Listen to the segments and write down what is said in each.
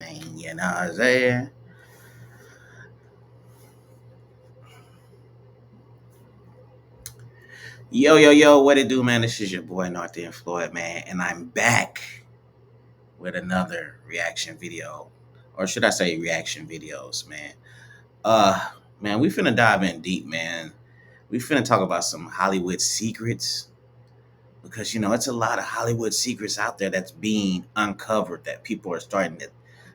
thing. You know what I'm saying? Yo, yo, yo, what it do, man? This is your boy North Floyd, man, and I'm back with another reaction video. Or should I say reaction videos, man? Uh man, we finna dive in deep, man. We finna talk about some Hollywood secrets because it's a lot of Hollywood secrets out there that's being uncovered that people are starting to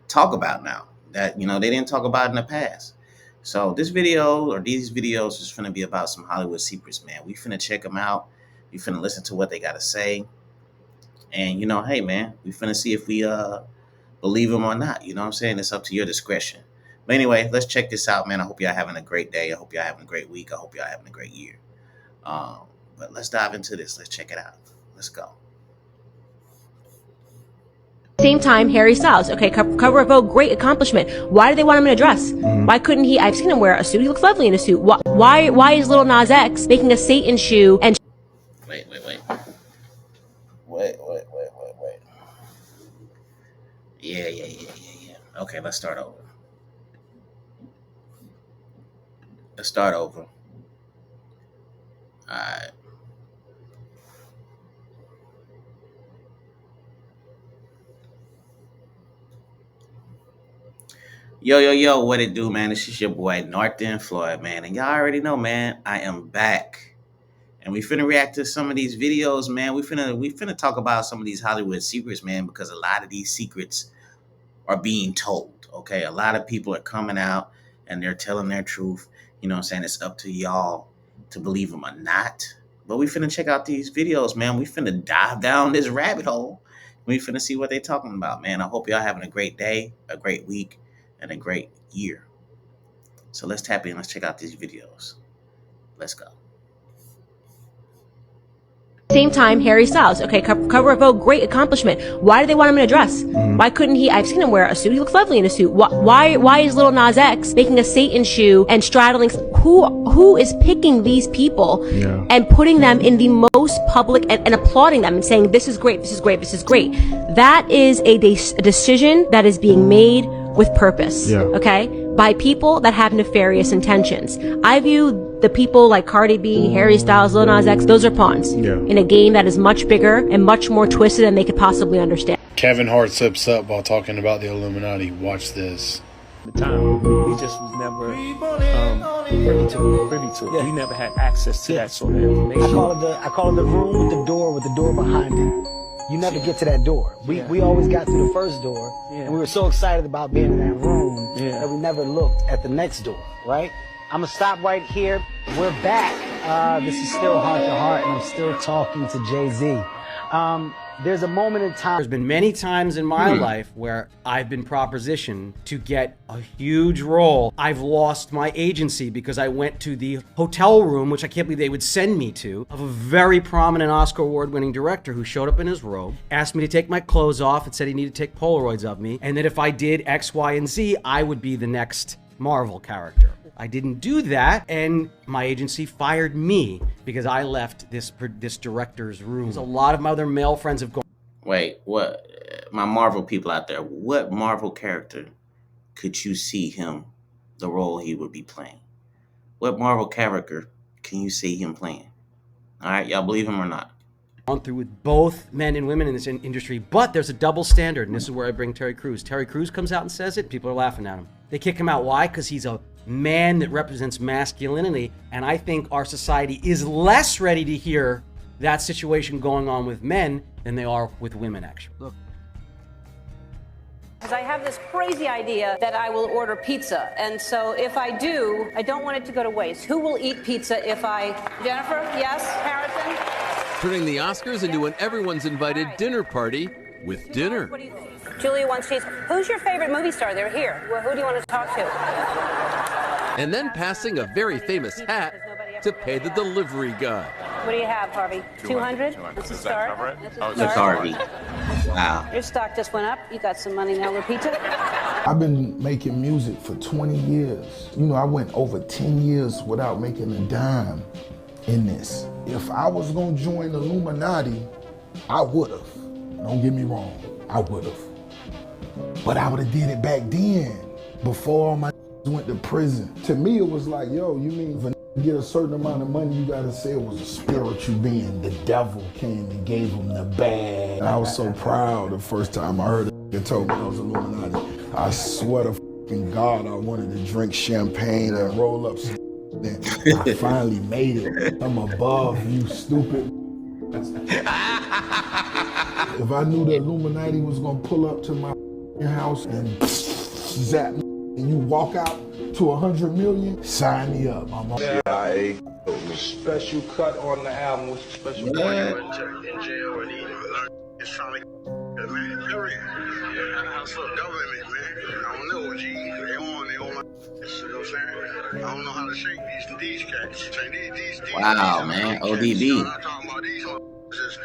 talk about now that they didn't talk about in the past. So this video or these videos is finna be about some Hollywood secrets, man. We finna check them out. We finna listen to what they gotta say, and hey, man, we finna see if we believe them or not. You know what I'm saying? It's up to your discretion. But anyway, let's check this out, man. I hope y'all having a great day. I hope y'all having a great week. I hope y'all having a great year. But let's dive into this. Let's check it out. Let's go. Same time, Harry Styles. Okay, cover of Vogue, great accomplishment. Why do they want him in a dress? Why couldn't he? I've seen him wear a suit. He looks lovely in a suit. Why is Lil Nas X making a Satan shoe and... Wait. Yeah. Okay, let's start over. Alright. Yo, what it do, man? This is your boy North Floyd, man. And y'all already know, man, I am back. And we finna react to some of these videos, man. We finna talk about some of these Hollywood secrets, man, because a lot of these secrets are being told. Okay. A lot of people are coming out and they're telling their truth. You know what I'm saying? It's up to y'all to believe them or not. But we finna check out these videos, man. We finna dive down this rabbit hole. We finna see what they talking about, man. I hope y'all having a great day, a great week, and a great year. So let's tap in. Let's check out these videos. Let's go. Same time, Harry Styles. Okay, cover of Vogue, great accomplishment. Why do they want him in a dress? Why couldn't he? I've seen him wear a suit. He looks lovely in a suit. Why is Lil Nas X making a Satan shoe and straddling? Who is picking these people and putting them in the most public and applauding them and saying, this is great, this is great, this is great? That is a decision that is being made with purpose, okay? By people that have nefarious intentions. I view the people like Cardi B, Harry Styles, Lil Nas X, those are pawns in a game that is much bigger and much more twisted than they could possibly understand. Kevin Hart slips up while talking about the Illuminati. Watch this. The time he just was never privy to it. We never had access to that sort of information. I call it the room with the door behind it. You never get to that door. We always got through the first door, and we were so excited about being in that room that we never looked at the next door, right? I'm gonna stop right here. We're back. This is still Heart to Heart, and I'm still talking to Jay-Z. There's a moment in time. There's been many times in my life where I've been propositioned to get a huge role. I've lost my agency because I went to the hotel room, which I can't believe they would send me to, of a very prominent Oscar award-winning director who showed up in his robe, asked me to take my clothes off and said he needed to take Polaroids of me, and that if I did X, Y, and Z, I would be the next Marvel character. I didn't do that, and my agency fired me because I left this director's room. A lot of my other male friends have gone. Wait, what? My Marvel people out there, what Marvel character could you see him, the role he would be playing? What Marvel character can you see him playing? All right, y'all believe him or not? Gone through with both men and women in this industry, but there's a double standard, and this is where I bring Terry Crews. Terry Crews comes out and says it, people are laughing at him. They kick him out. Why? Because he's a man that represents masculinity, and I think our society is less ready to hear that situation going on with men than they are with women, actually. Look. I have this crazy idea that I will order pizza, and so if I do, I don't want it to go to waste. Who will eat pizza if I... Jennifer? Yes? Harrison? Turning the Oscars into an everyone's invited dinner party with dinner. What do you think? Julia wants cheese. Who's your favorite movie star? They're here. Well, who do you want to talk to? And then passing a very famous hat to pay the delivery guy. What do you have, Harvey? 200? That's a start. That's Harvey. Wow. Your stock just went up. You got some money now, Lupita. I've been making music for 20 years. I went over 10 years without making a dime in this. If I was gonna join the Illuminati, I would've. Don't get me wrong, I would've. But I would have did it back then, before all my went to prison. To me, it was like, yo, you mean if a get a certain amount of money, you gotta say it was a spiritual being. The devil came and gave him the bag. And I was so proud the first time I heard it told me I was Illuminati. I swear to fucking God, I wanted to drink champagne and roll up some. Then I finally made it. I'm above you, stupid. If I knew the Illuminati was gonna pull up to my house and zap me, and you walk out to 100 million, sign me up. I'm on. CIA. Special cut on the album with special in jail and it's trying to man, period. House of government, man. I don't know, G. They on you know what I'm saying? I don't know how to shake these cats. These wow, man. ODB. I'm talking about these just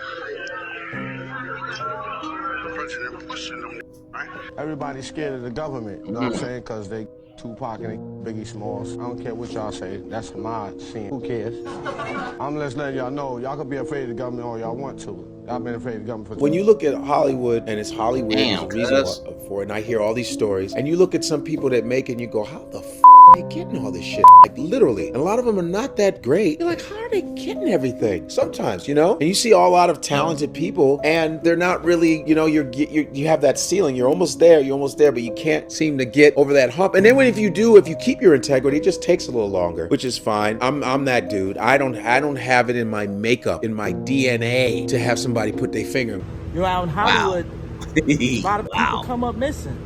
President pushing them, right? Everybody's scared of the government, you know what I'm saying? Because they Tupac and Biggie Smalls. I don't care what y'all say. That's my scene. Who cares? I'm just letting y'all know. Y'all can be afraid of the government all y'all want to. Y'all been afraid of the government for when you look at Hollywood, and it's Hollywood, there's a reason for it, and I hear all these stories, and you look at some people that make it, and you go, how the f are they getting all this shit? Like, literally. And a lot of them are not that great. You're like, how are they getting everything? Sometimes, you know? And you see a lot of talented people, and they're not really, you know, you have that ceiling. You're almost there, but you can't seem to get over that hump. And then if you keep your integrity, it just takes a little longer, which is fine. I'm that dude. I don't have it in my makeup, in my DNA, to have somebody put their finger. You're out in Hollywood. Wow. A lot of people come up missing.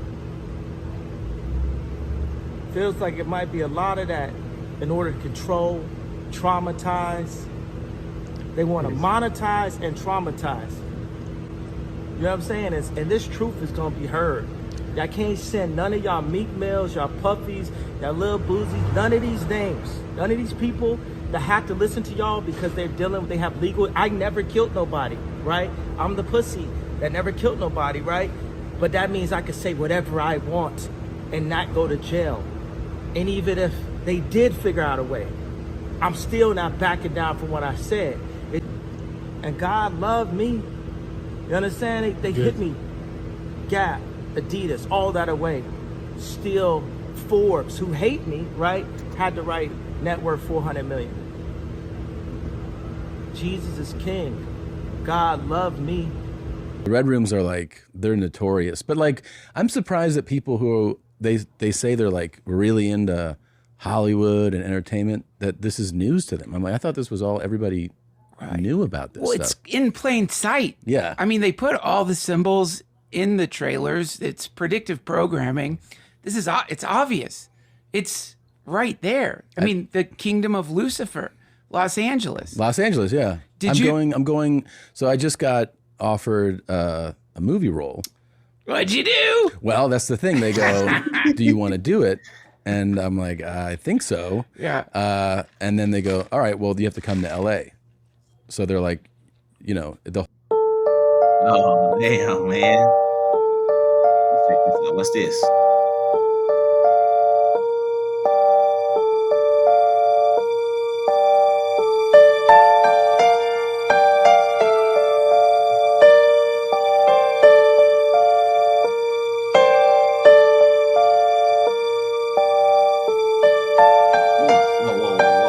Feels like it might be a lot of that in order to control, traumatize. They want to monetize and traumatize. You know what I'm saying? And this truth is going to be heard. Y'all can't send none of y'all Meek Mills, y'all Puffies, y'all Lil Boozy, none of these names, none of these people that have to listen to y'all because they have legal. I never killed nobody, right? I'm the pussy that never killed nobody, right? But that means I can say whatever I want and not go to jail. And even if they did figure out a way, I'm still not backing down from what I said. And God loved me. You understand? They hit me. Gap, Adidas, all that away. Still Forbes, who hate me, right, had to write net worth 400 million. Jesus is king. God loved me. The Red Rooms are like, they're notorious. But like, I'm surprised that people who, they say they're like really into Hollywood and entertainment, that this is news to them. I'm like, I thought this was all everybody knew about this stuff. It's in plain sight. Yeah. I mean, they put all the symbols in the trailers. It's predictive programming. This is, it's obvious. It's right there. I mean, the Kingdom of Lucifer, Los Angeles. Los Angeles, yeah. I'm going, so I just got offered a movie role. What'd you do? Well, that's the thing. They go, do you want to do it? And I'm like, I think so. Yeah. And then they go, all right, well, you have to come to LA. So they're like, you know, oh, damn, man. Check this out. What's this?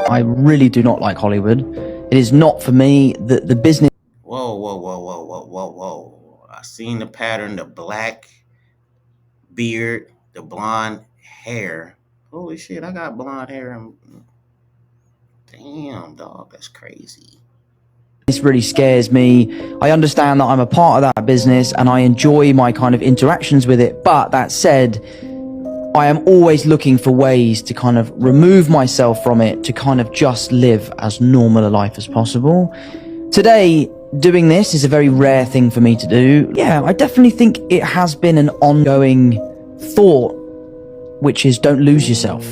I really do not like Hollywood. It is not for me. The business. Whoa. I seen the pattern, the black beard, the blonde hair. Holy shit, I got blonde hair. And damn, dog, that's crazy. This really scares me. I understand that I'm a part of that business and I enjoy my kind of interactions with it. But that said, I am always looking for ways to kind of remove myself from it, to kind of just live as normal a life as possible. Today, doing this is a very rare thing for me to do. Yeah, I definitely think it has been an ongoing thought, which is don't lose yourself.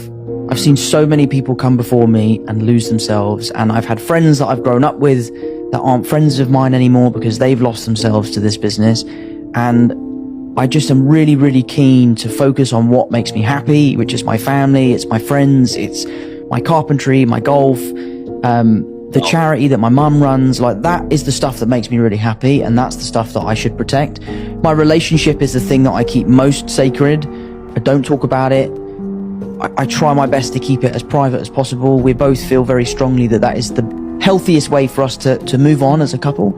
I've seen so many people come before me and lose themselves, and I've had friends that I've grown up with that aren't friends of mine anymore because they've lost themselves to this business. And I just am really, really keen to focus on what makes me happy, which is my family, it's my friends, it's my carpentry, my golf. the charity that my mum runs, like that is the stuff that makes me really happy, and that's the stuff that I should protect. My relationship is the thing that I keep most sacred. I don't talk about it. I try my best to keep it as private as possible. We both feel very strongly that that is the healthiest way for us to move on as a couple.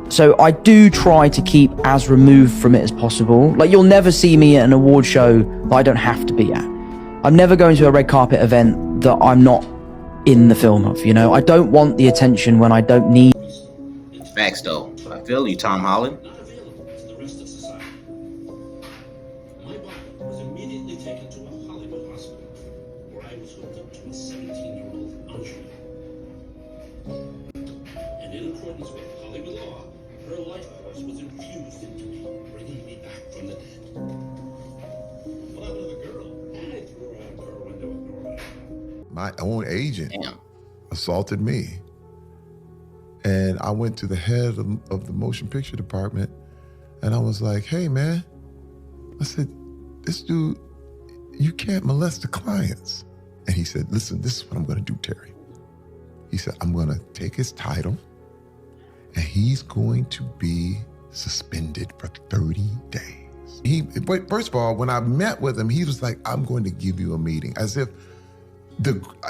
So I do try to keep as removed from it as possible. Like, you'll never see me at an award show that I don't have to be at. I'm never going to a red carpet event that I'm not in the film of, you know? I don't want the attention when I don't need. Facts though. I feel you, Tom Holland. My own agent assaulted me. And I went to the head of the motion picture department and I was like, hey man, I said, this dude, you can't molest the clients. And he said, listen, this is what I'm gonna do, Terry. He said, I'm gonna take his title and he's going to be suspended for 30 days. But first of all, when I met with him, he was like, I'm going to give you a meeting, as if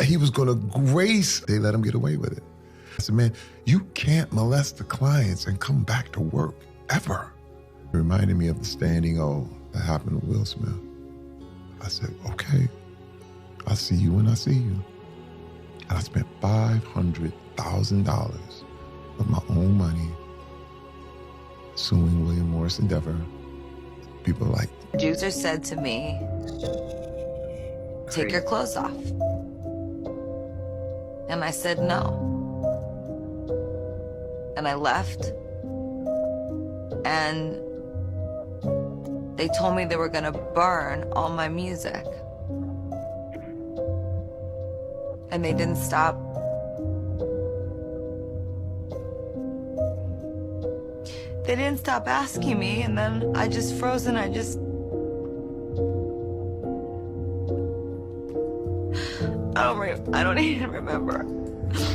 he was gonna grace, they let him get away with it. I said, man, you can't molest the clients and come back to work, ever. It reminded me of the standing O that happened to Will Smith. I said, okay, I'll see you when I see you. And I spent $500,000 of my own money suing William Morris Endeavor. People like, Juicer said to me, take your clothes off. And I said no. And I left. And they told me they were gonna burn all my music. And they didn't stop. They didn't stop asking me, and then I just froze and I don't even remember.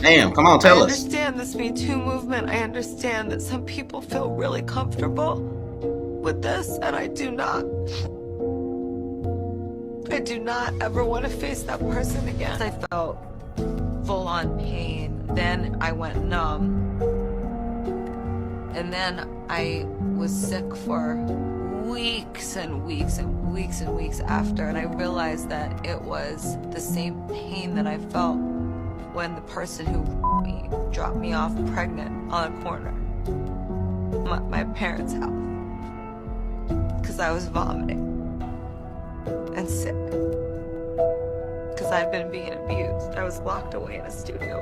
Damn, come on, tell us. I understand this Me Too movement. I understand that some people feel really comfortable with this, and I do not. I do not ever want to face that person again. I felt full-on pain. Then I went numb. And then I was sick for weeks and weeks and weeks and weeks after, and I realized that it was the same pain that I felt when the person who me dropped me off pregnant on a corner, my parents' house, because I was vomiting and sick, because I'd been being abused. I was locked away in a studio.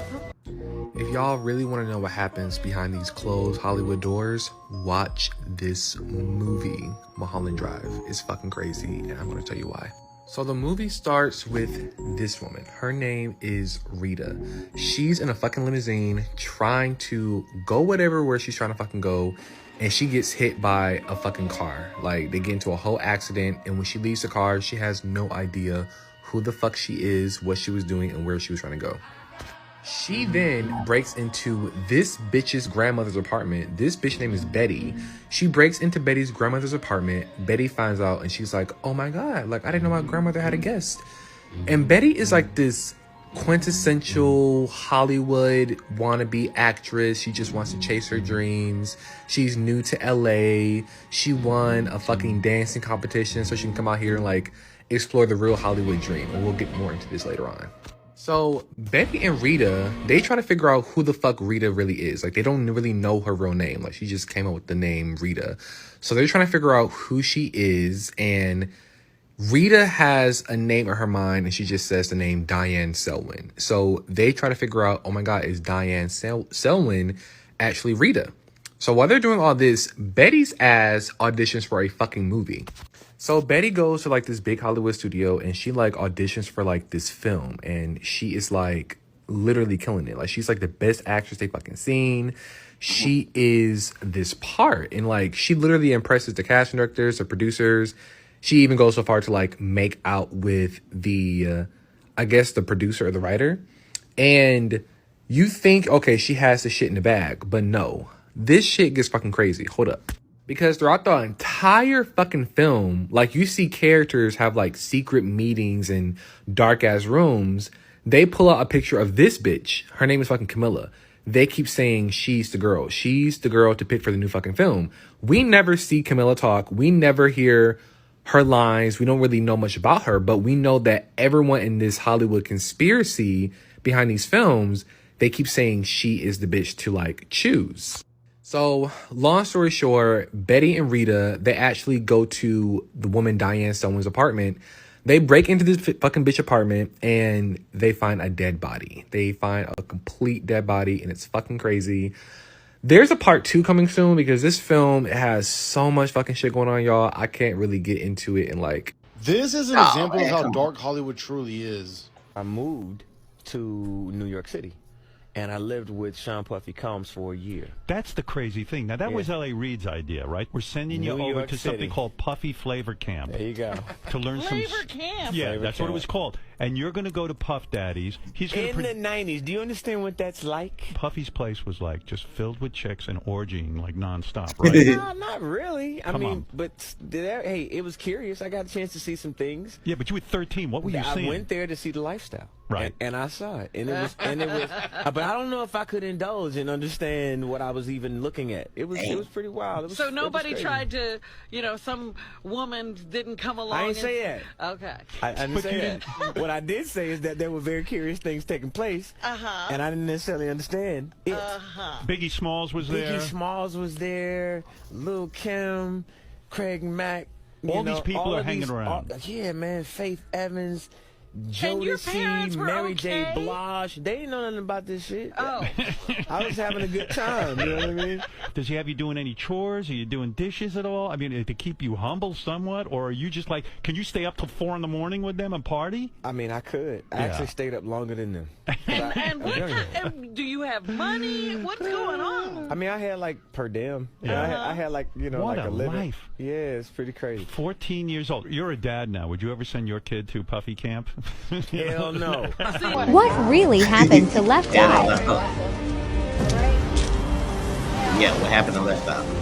If y'all really want to know what happens behind these closed Hollywood doors, watch this movie, Mulholland Drive. It's fucking crazy, and I'm going to tell you why. So the movie starts with this woman. Her name is Rita. She's in a fucking limousine trying to go where she's trying to fucking go, and she gets hit by a fucking car. Like, they get into a whole accident, and when she leaves the car, she has no idea who the fuck she is, what she was doing, and where she was trying to go. She then breaks into this bitch's grandmother's apartment. This bitch name is Betty. She breaks into Betty's grandmother's apartment. Betty finds out and she's like, oh my God, like, I didn't know my grandmother had a guest. And Betty is like this quintessential Hollywood wannabe actress. She just wants to chase her dreams. She's new to LA. She won a fucking dancing competition so she can come out here and like explore the real Hollywood dream. And we'll get more into this later on. So Betty and Rita, they try to figure out who the fuck Rita really is. Like, they don't really know her real name. Like, she just came up with the name Rita. So they're trying to figure out who she is. And Rita has a name in her mind, and she just says the name Diane Selwyn. So they try to figure out, oh my God, is Diane Selwyn actually Rita? So while they're doing all this, Betty's ass auditions for a fucking movie. So Betty goes to like this big Hollywood studio and she like auditions for like this film, and she is like literally killing it. Like, she's like the best actress they fucking seen. She is this part, and like she literally impresses the casting directors, the producers. She even goes so far to like make out with the, I guess the producer or the writer. And You think, okay, she has the shit in the bag, but no. This shit gets fucking crazy. Hold up. Because throughout the entire fucking film, like, you see characters have like secret meetings in dark ass rooms. They pull out a picture of this bitch. Her name is fucking Camilla. They keep saying she's the girl. She's the girl to pick for the new fucking film. We never see Camilla talk. We never hear her lines. We don't really know much about her, but we know that everyone in this Hollywood conspiracy behind these films, they keep saying she is the bitch to like choose. So long story short, Betty and Rita, they actually go to the woman Diane Someone's apartment. They break into this fucking bitch apartment and they find a dead body. They find a complete dead body and it's fucking crazy. There's a part 2 coming soon because this film has so much fucking shit going on, y'all. I can't really get into it and like. This is an example of how dark Hollywood truly is. I moved to New York City. And I lived with Sean Puffy Combs for a year. That's the crazy thing. Now, that was L.A. Reid's idea, right? We're sending you over to something called Puffy Flavor Camp. There you go. To learn some... Flavor Camp? Yeah, Flavor that's Camp. what it was called. And you're going to go to Puff Daddy's. He's going In the 90s. Do you understand what that's like? Puffy's place was like just filled with chicks and orgying like nonstop, right? No, not really. I mean, but hey, it was curious. I got a chance to see some things. Yeah, but you were 13. What were you seeing? I went there to see the lifestyle. Right. And I saw it. And it was but I don't know if I could indulge and understand what I was even looking at. It was pretty wild. It was, So nobody it was tried to, some woman didn't come along. I didn't say that. Okay. I didn't say that. What I did say is that there were very curious things taking place. And I didn't necessarily understand it. Biggie Smalls was there. Biggie Smalls was there. Lil' Kim, Craig Mack. All these people are hanging around. Yeah, man. Faith Evans. And your parents Jodeci, were Mary okay? J. Blige. They didn't know nothing about this shit. Oh. I was having a good time. You know what I mean? Does he have you doing any chores? Are you doing dishes at all? I mean, to keep you humble somewhat? Or are you just like, can you stay up till 4 in the morning with them and party? I mean, I could. I actually stayed up longer than them. And do you have money? What's going on? I mean, I had like per diem. I had like, What like a a living. life. Yeah, it's pretty crazy. 14 years old. You're a dad now. Would you ever send your kid to Puffy Camp? Hell no. What really happened to Left Eye? Yeah, what happened to Left Eye?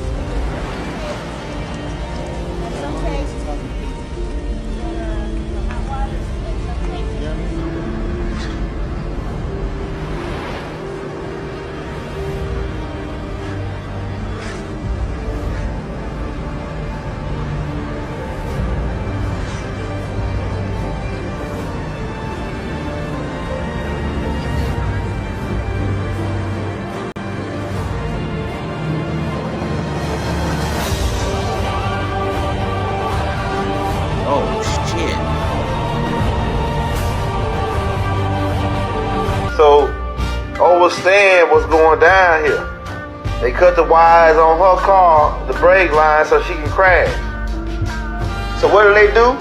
So, understand what's going down here. They cut the wires on her car, the brake line, so she can crash. So what do?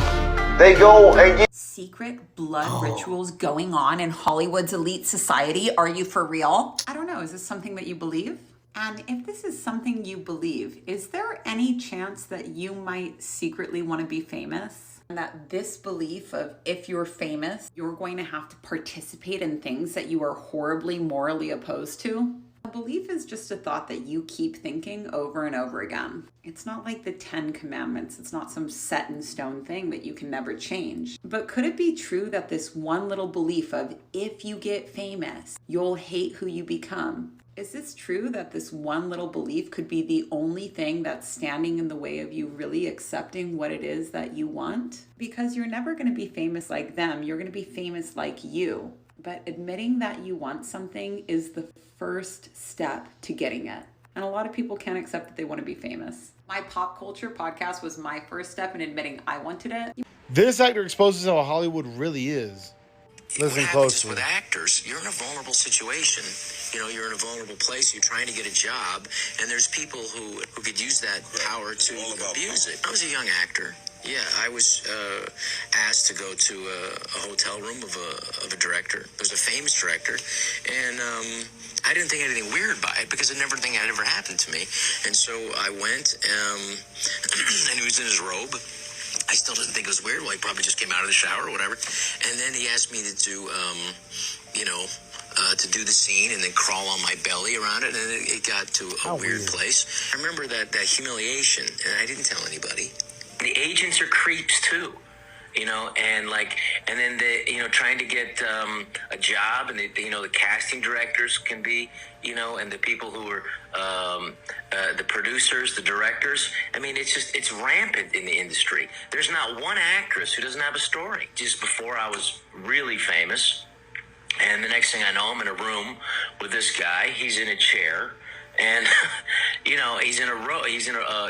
They go and get secret blood rituals going on in Hollywood's elite society. Are you for real? I don't know. Is this something that you believe? And if this is something you believe, is there any chance that you might secretly want to be famous? And that this belief of if you're famous, you're going to have to participate in things that you are horribly morally opposed to? A belief is just a thought that you keep thinking over and over again. It's not like the 10 Commandments. It's not some set in stone thing that you can never change. But could it be true that this one little belief of if you get famous, you'll hate who you become? Is this true that this one little belief could be the only thing that's standing in the way of you really accepting what it is that you want? Because you're never going to be famous like them. You're going to be famous like you. But admitting that you want something is the first step to getting it. And a lot of people can't accept that they want to be famous. My pop culture podcast was my first step in admitting I wanted it. This actor exposes how Hollywood really is. Listen closely. With actors, you're in a vulnerable situation. You're in a vulnerable place. You're trying to get a job, and there's people who could use that power to abuse it. I was a young actor. Yeah, I was asked to go to a hotel room of a director. There's a famous director, and I didn't think anything weird by it because I never think it had ever happened to me. And so I went, and he was in his robe. I still didn't think it was weird. Well, he probably just came out of the shower or whatever. And then he asked me to do, to do the scene and then crawl on my belly around it, and it got to a weird place. I remember that humiliation, and I didn't tell anybody. The agents are creeps too, you know, and then trying to get a job, and the casting directors can be, and the people who are the producers, the directors. I mean, it's rampant in the industry. There's not one actress who doesn't have a story. Just before I was really famous, and the next thing I know, I'm in a room with this guy. He's in a chair. And,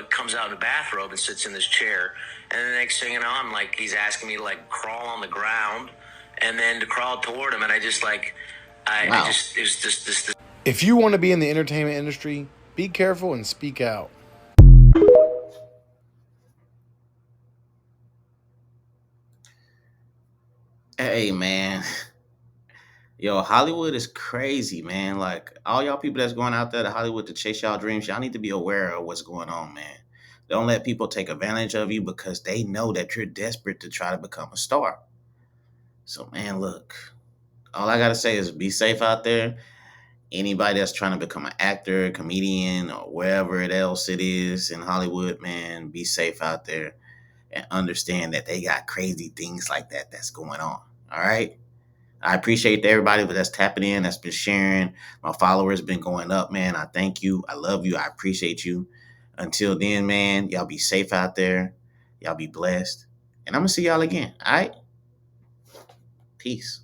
comes out in a bathrobe and sits in this chair. And the next thing you know, he's asking me to crawl on the ground and then to crawl toward him. And it was just this. If you want to be in the entertainment industry, be careful and speak out. Hey, man. Yo, Hollywood is crazy, man. Like, all y'all people that's going out there to Hollywood to chase y'all dreams, y'all need to be aware of what's going on, man. Don't let people take advantage of you because they know that you're desperate to try to become a star. So, man, look, all I got to say is be safe out there. Anybody that's trying to become an actor, comedian, or wherever else it is in Hollywood, man, be safe out there and understand that they got crazy things like that that's going on, all right? I appreciate everybody that's tapping in, that's been sharing. My followers been going up, man. I thank you. I love you. I appreciate you. Until then, man, y'all be safe out there. Y'all be blessed. And I'm going to see y'all again, all right? Peace.